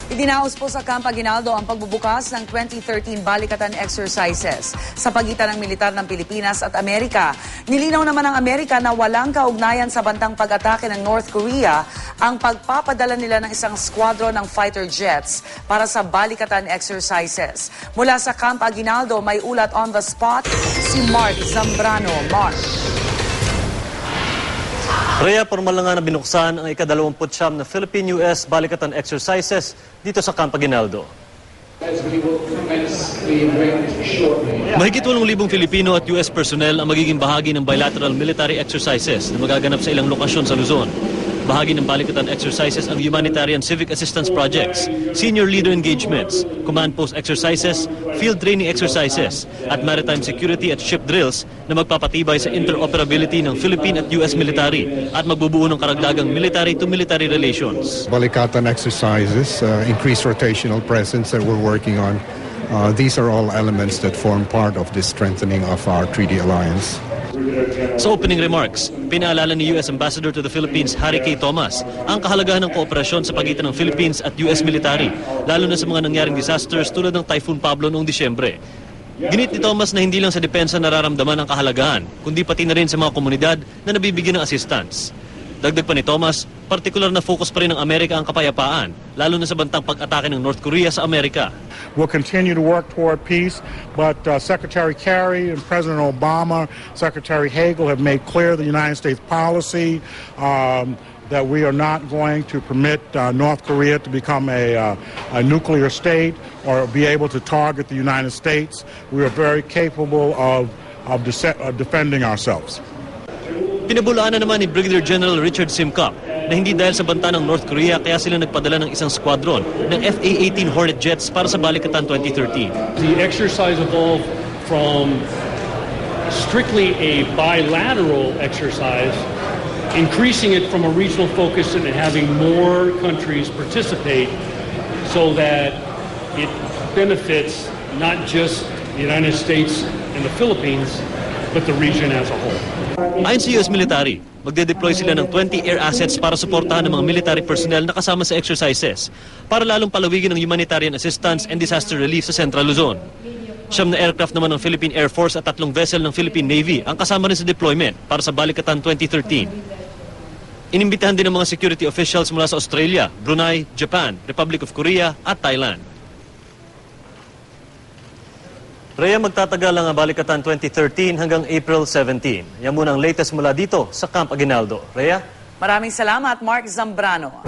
Idinaos po sa Camp Aguinaldo ang pagbubukas ng 2013 Balikatan Exercises sa pagitan ng militar ng Pilipinas at Amerika. Nilinaw naman ng Amerika na walang kaugnayan sa bantang pag-atake ng North Korea ang pagpapadala nila ng isang squadron ng fighter jets para sa Balikatan Exercises. Mula sa Camp Aguinaldo, may ulat on the spot si Mark Zambrano. Mark. Rhea, formal na nga na binuksan ang ika-29 na Philippine-US Balikatan Exercises dito sa Camp Aguinaldo. Mahigit 8,000 Filipino at US personnel ang magiging bahagi ng bilateral military exercises na magaganap sa ilang lokasyon sa Luzon. Bahagi ng Balikatan Exercises ang humanitarian civic assistance projects, senior leader engagements, command post exercises, field training exercises, at maritime security at ship drills na magpapatibay sa interoperability ng Philippine at US military at magbubuo ng karagdagang military-to-military relations. Balikatan Exercises, increased rotational presence that we're working on. These are all elements that form part of this strengthening of our treaty alliance. Sa opening remarks, pinaalala ni US Ambassador to the Philippines Harry K. Thomas ang kahalagahan ng kooperasyon sa pagitan ng Philippines at US military, lalo na sa mga nangyaring disasters tulad ng Typhoon Pablo noong Disyembre. Ginit ni Thomas na hindi lang sa depensa nararamdaman ang kahalagahan, kundi pati na rin sa mga komunidad na nabibigyan ng assistance. Dagdag pa ni Thomas, partikular na focus pa rin ng Amerika ang kapayapaan, lalo na sa bantang pag-atake ng North Korea sa Amerika. We'll continue to work toward peace, but Secretary Kerry and President Obama, Secretary Hagel have made clear the United States policy that we are not going to permit North Korea to become a nuclear state or be able to target the United States. We are very capable of defending ourselves. Pinabulaan na naman ni Brigadier General Richard Simcoe na hindi dahil sa banta ng North Korea kaya sila nagpadala ng isang squadron ng FA-18 Hornet jets para sa Balikatan 2013. The exercise evolved from strictly a bilateral exercise, increasing it from a regional focus and having more countries participate so that it benefits not just the United States and the Philippines, but the region as a whole. Ayon sa US military, magde-deploy sila ng 20 air assets para suportahan ng mga military personnel na kasama sa exercises para lalong palawigin ang humanitarian assistance and disaster relief sa Central Luzon. 9 na aircraft naman ng Philippine Air Force at 3 vessel ng Philippine Navy ang kasama rin sa deployment para sa Balikatan 2013. Inimbitahan din ng mga security officials mula sa Australia, Brunei, Japan, Republic of Korea at Thailand. Rhea, magtatagal ang Balikatan 2013 hanggang April 17. Yan muna ang latest mula dito sa Camp Aguinaldo. Rhea? Maraming salamat, Mark Zambrano.